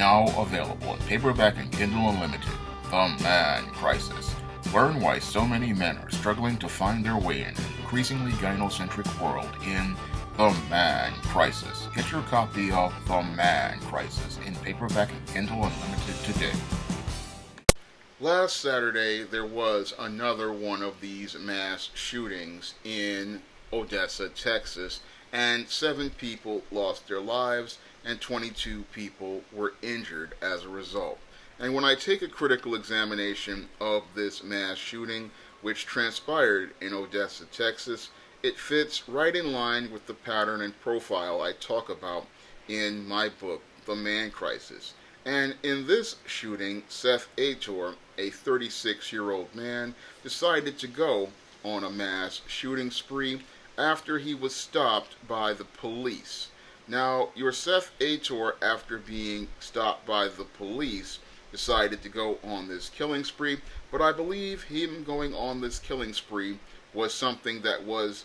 Now available in paperback and Kindle Unlimited, The Man Crisis. Learn why so many men are struggling to find their way in an increasingly gynocentric world in The Man Crisis. Get your copy of The Man Crisis in paperback and Kindle Unlimited today. Last Saturday, there was another one of these mass shootings in Odessa, Texas, and 7 people lost their lives and 22 people were injured as a result. And when I take a critical examination of this mass shooting, which transpired in Odessa, Texas, it fits right in line with the pattern and profile I talk about in my book, The Man Crisis. And in this shooting, Seth Ator, a 36-year-old man, decided to go on a mass shooting spree after he was stopped by the police. Now, your Seth Ator, after being stopped by the police, decided to go on this killing spree, but I believe him going on this killing spree was something that was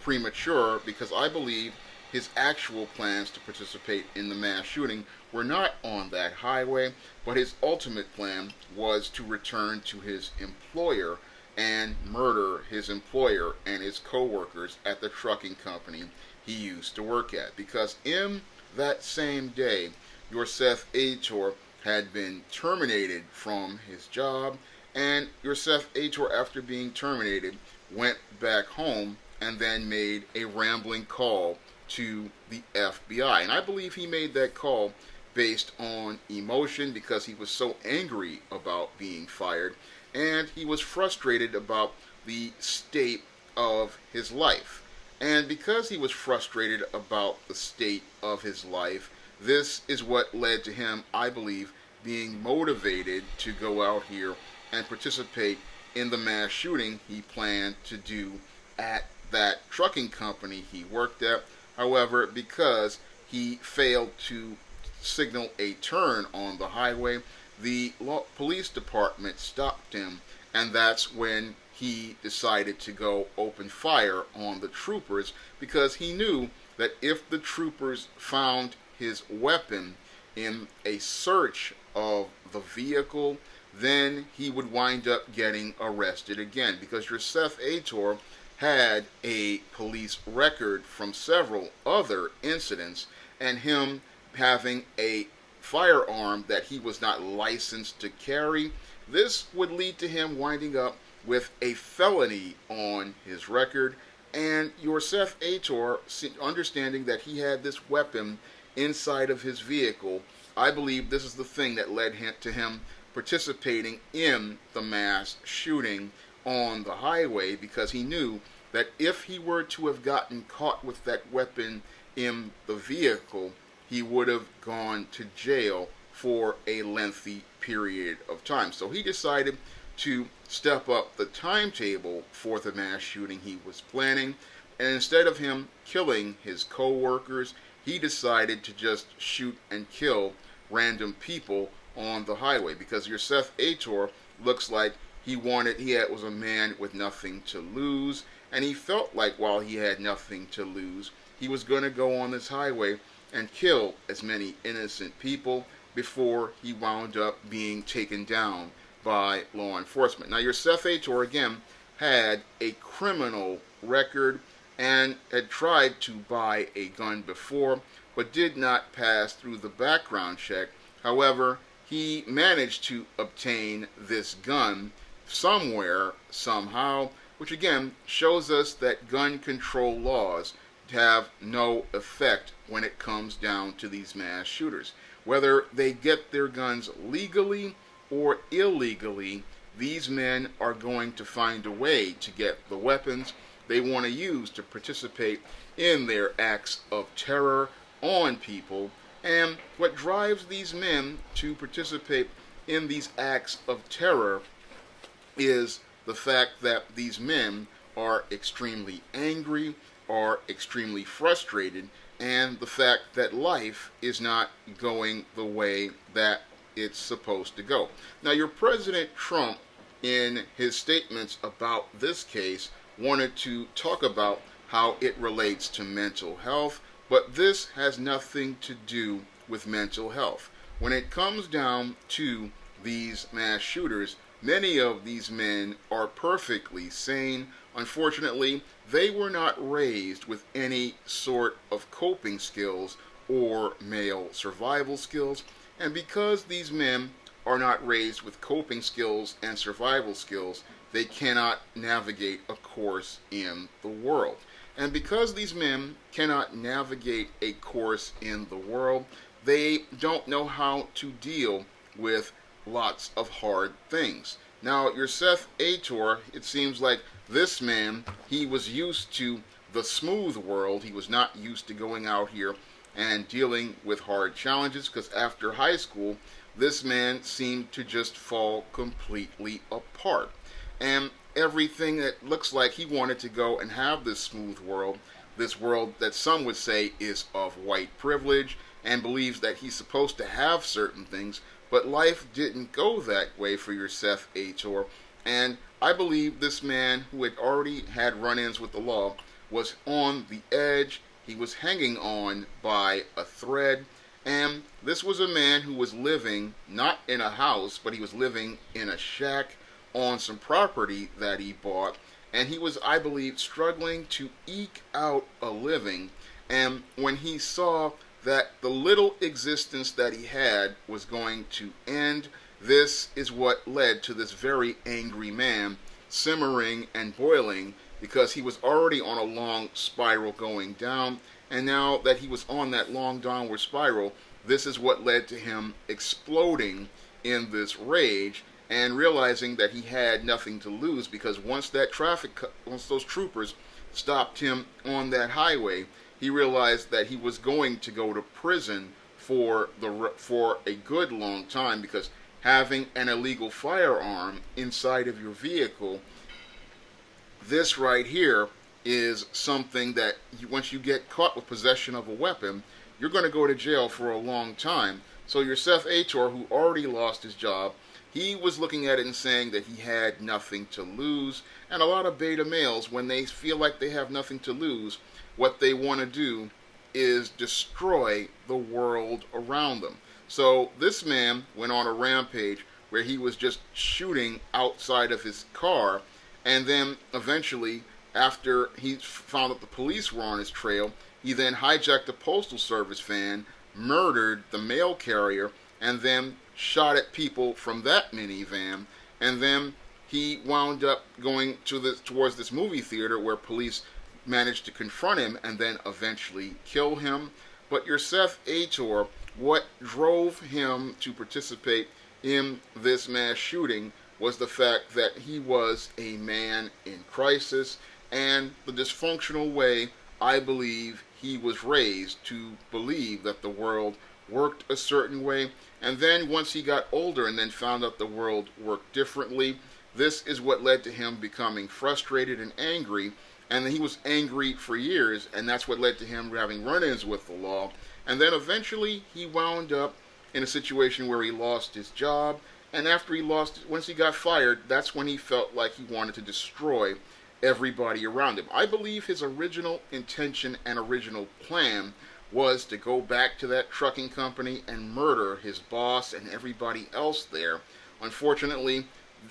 premature, because I believe his actual plans to participate in the mass shooting were not on that highway, but his ultimate plan was to return to his employer and murder his employer and his co-workers at the trucking company he used to work at. Because in that same day, your Seth Ator had been terminated from his job, and your Seth Ator, after being terminated, went back home and then made a rambling call to the FBI. And I believe he made that call based on emotion, because he was so angry about being fired, and he was frustrated about the state of his life. And because he was frustrated about the state of his life, this is what led to him, I believe, being motivated to go out here and participate in the mass shooting he planned to do at that trucking company he worked at. However, because he failed to signal a turn on the highway, the police department stopped him, and that's when he decided to go open fire on the troopers, because he knew that if the troopers found his weapon in a search of the vehicle, then he would wind up getting arrested again, because your Seth Ator had a police record from several other incidents, and him having a firearm that he was not licensed to carry, this would lead to him winding up with a felony on his record. And your Seth Ator, understanding that he had this weapon inside of his vehicle, I believe this is the thing that led to him participating in the mass shooting on the highway, because he knew that if he were to have gotten caught with that weapon in the vehicle, he would have gone to jail for a lengthy period of time. So he decided to step up the timetable for the mass shooting he was planning, and instead of him killing his co-workers, he decided to just shoot and kill random people on the highway, because your Seth Ator looks like he was a man with nothing to lose, and he felt like while he had nothing to lose, he was going to go on this highway and kill as many innocent people before he wound up being taken down by law enforcement. Now, your Seth Ator, again, had a criminal record and had tried to buy a gun before, but did not pass through the background check. However, he managed to obtain this gun somewhere, somehow, which again shows us that gun control laws have no effect when it comes down to these mass shooters. Whether they get their guns legally or illegally, these men are going to find a way to get the weapons they want to use to participate in their acts of terror on people. And what drives these men to participate in these acts of terror is the fact that these men are extremely angry, are extremely frustrated, and the fact that life is not going the way that it's supposed to go. Now, your President Trump, in his statements about this case, wanted to talk about how it relates to mental health, but this has nothing to do with mental health. when it comes down to these mass shooters, many of these men are perfectly sane. Unfortunately, they were not raised with any sort of coping skills or male survival skills. And because these men are not raised with coping skills and survival skills, they cannot navigate a course in the world. And because these men cannot navigate a course in the world, they don't know how to deal with lots of hard things. Now, your Seth Ator, it seems like this man, he was used to the smooth world. He was not used to going out here and dealing with hard challenges, because after high school, this man seemed to just fall completely apart. And everything that looks like he wanted to go and have this smooth world, this world that some would say is of white privilege, and believes that he's supposed to have certain things, but life didn't go that way for your Seth Ator. And I believe this man, who had already had run-ins with the law, was on the edge. He was hanging on by a thread. And this was a man who was living not in a house, but he was living in a shack on some property that he bought. And he was, I believe, struggling to eke out a living. And when he saw that the little existence that he had was going to end, this is what led to this very angry man simmering and boiling, because he was already on a long spiral going down, and now that he was on that long downward spiral, this is what led to him exploding in this rage and realizing that he had nothing to lose, because once those troopers stopped him on that highway, he realized that he was going to go to prison for a good long time, because having an illegal firearm inside of your vehicle, this right here is something that once you get caught with possession of a weapon, you're going to go to jail for a long time. So your Seth Ator, who already lost his job, he was looking at it and saying that he had nothing to lose. And a lot of beta males, when they feel like they have nothing to lose, what they want to do is destroy the world around them. So this man went on a rampage where he was just shooting outside of his car, and then eventually, after he found that the police were on his trail, he then hijacked a postal service van, murdered the mail carrier, and then shot at people from that minivan. And then he wound up going towards this movie theater where police managed to confront him and then eventually kill him. But your Seth Ator, what drove him to participate in this mass shooting was the fact that he was a man in crisis, and the dysfunctional way I believe he was raised to believe that the world worked a certain way. And then once he got older and then found out the world worked differently, this is what led to him becoming frustrated and angry. And then he was angry for years, and that's what led to him having run-ins with the law. And then eventually he wound up in a situation where he lost his job. And once he got fired, that's when he felt like he wanted to destroy everybody around him. I believe his original intention and original plan was to go back to that trucking company and murder his boss and everybody else there. Unfortunately,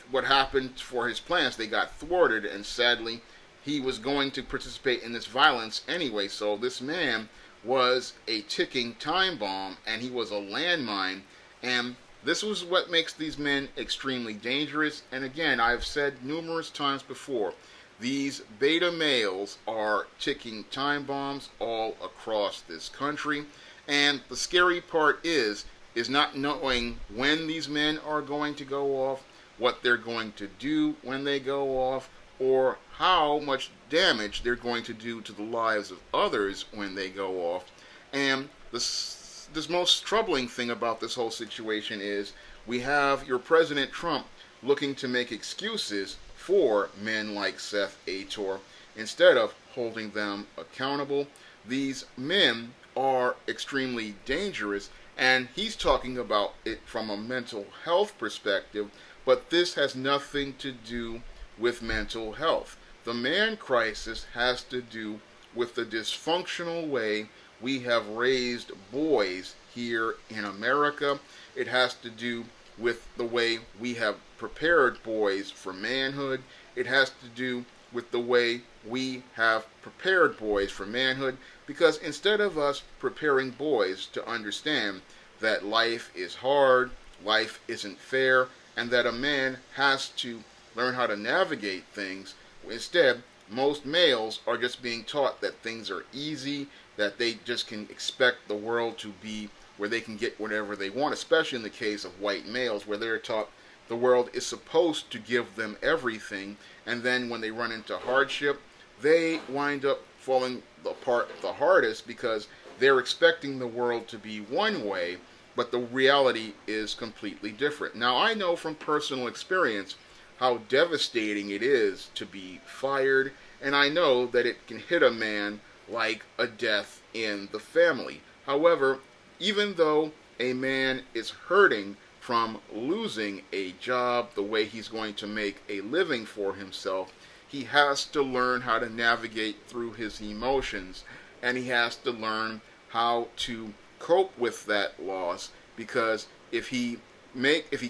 what happened for his plans, they got thwarted, and sadly, he was going to participate in this violence anyway. So this man was a ticking time bomb, and he was a landmine, and this was what makes these men extremely dangerous. And again, I've said numerous times before, these beta males are ticking time bombs all across this country. And the scary part is not knowing when these men are going to go off, what they're going to do when they go off, or how much damage they're going to do to the lives of others when they go off. And this most troubling thing about this whole situation is we have your President Trump looking to make excuses for men like Seth Ator instead of holding them accountable. These men are extremely dangerous, and he's talking about it from a mental health perspective, but this has nothing to do with mental health. The man crisis has to do with the dysfunctional way we have raised boys here in America. It has to do with the way we have prepared boys for manhood. It has to do with the way we have prepared boys for manhood, because instead of us preparing boys to understand that life is hard, life isn't fair, and that a man has to learn how to navigate things, instead, most males are just being taught that things are easy, that they just can expect the world to be where they can get whatever they want, especially in the case of white males, where they're taught the world is supposed to give them everything, and then when they run into hardship, they wind up falling apart the hardest because they're expecting the world to be one way, but the reality is completely different. Now, I know from personal experience how devastating it is to be fired, and I know that it can hit a man like a death in the family. However, even though a man is hurting from losing a job, the way he's going to make a living for himself, he has to learn how to navigate through his emotions, and he has to learn how to cope with that loss, because if he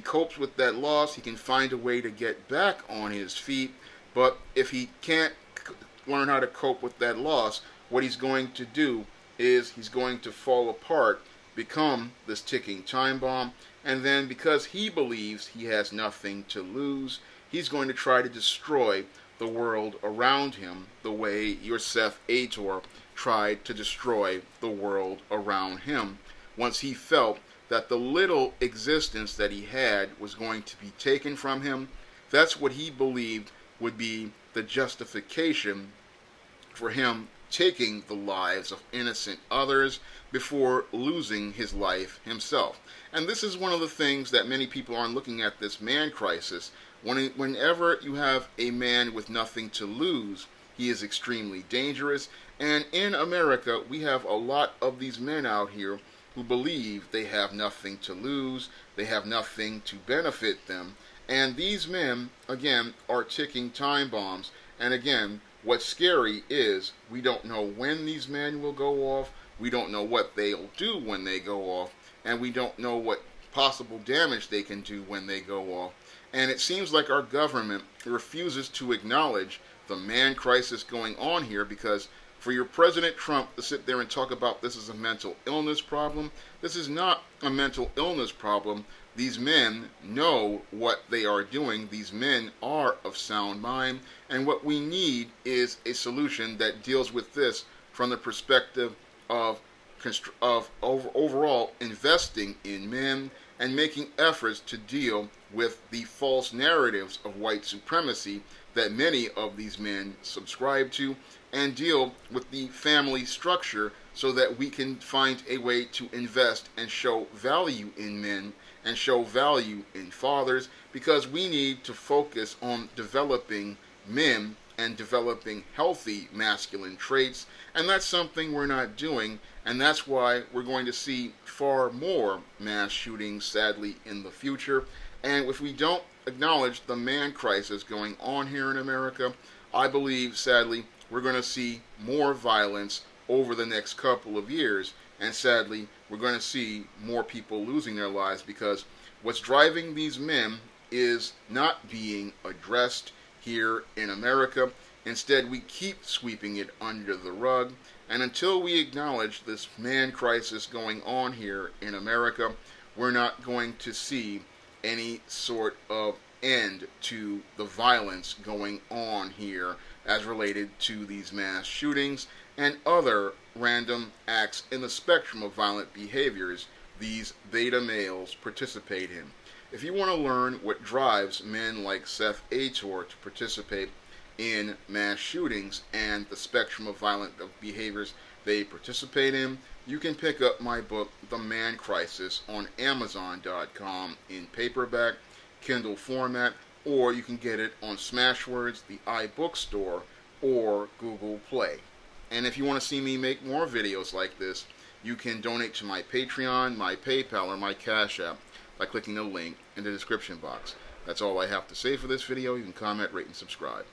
copes with that loss, he can find a way to get back on his feet. But if he can't learn how to cope with that loss, what he's going to do is he's going to fall apart, become this ticking time bomb, and then because he believes he has nothing to lose, he's going to try to destroy the world around him the way your Seth Ator tried to destroy the world around him once he felt that the little existence that he had was going to be taken from him. That's what he believed would be the justification for him taking the lives of innocent others before losing his life himself. And this is one of the things that many people aren't looking at, this man crisis. Whenever you have a man with nothing to lose, he is extremely dangerous. And in America, we have a lot of these men out here who believe they have nothing to lose, they have nothing to benefit them. And these men, again, are ticking time bombs. And again, what's scary is we don't know when these men will go off, we don't know what they'll do when they go off, and we don't know what possible damage they can do when they go off. And it seems like our government refuses to acknowledge the man crisis going on here, because for your President Trump to sit there and talk about this is a mental illness problem, this is not a mental illness problem. These men know what they are doing. These men are of sound mind. And what we need is a solution that deals with this from the perspective of overall investing in men and making efforts to deal with the false narratives of white supremacy that many of these men subscribe to, and deal with the family structure so that we can find a way to invest and show value in men and show value in fathers, because we need to focus on developing men and developing healthy masculine traits, and that's something we're not doing, and that's why we're going to see far more mass shootings, sadly, in the future. And if we don't acknowledge the man crisis going on here in America, I believe, sadly, we're going to see more violence over the next couple of years, and sadly, we're going to see more people losing their lives, because what's driving these men is not being addressed here in America. Instead, we keep sweeping it under the rug, and until we acknowledge this man crisis going on here in America, we're not going to see any sort of end to the violence going on here as related to these mass shootings and other random acts in the spectrum of violent behaviors these beta males participate in. If you want to learn what drives men like Seth Ator to participate in mass shootings and the spectrum of violent behaviors they participate in, you can pick up my book, The Man Crisis, on Amazon.com in paperback, Kindle format, or you can get it on Smashwords, the iBookstore, or Google Play. And if you want to see me make more videos like this, you can donate to my Patreon, my PayPal, or my Cash App by clicking the link in the description box. That's all I have to say for this video. You can comment, rate, and subscribe.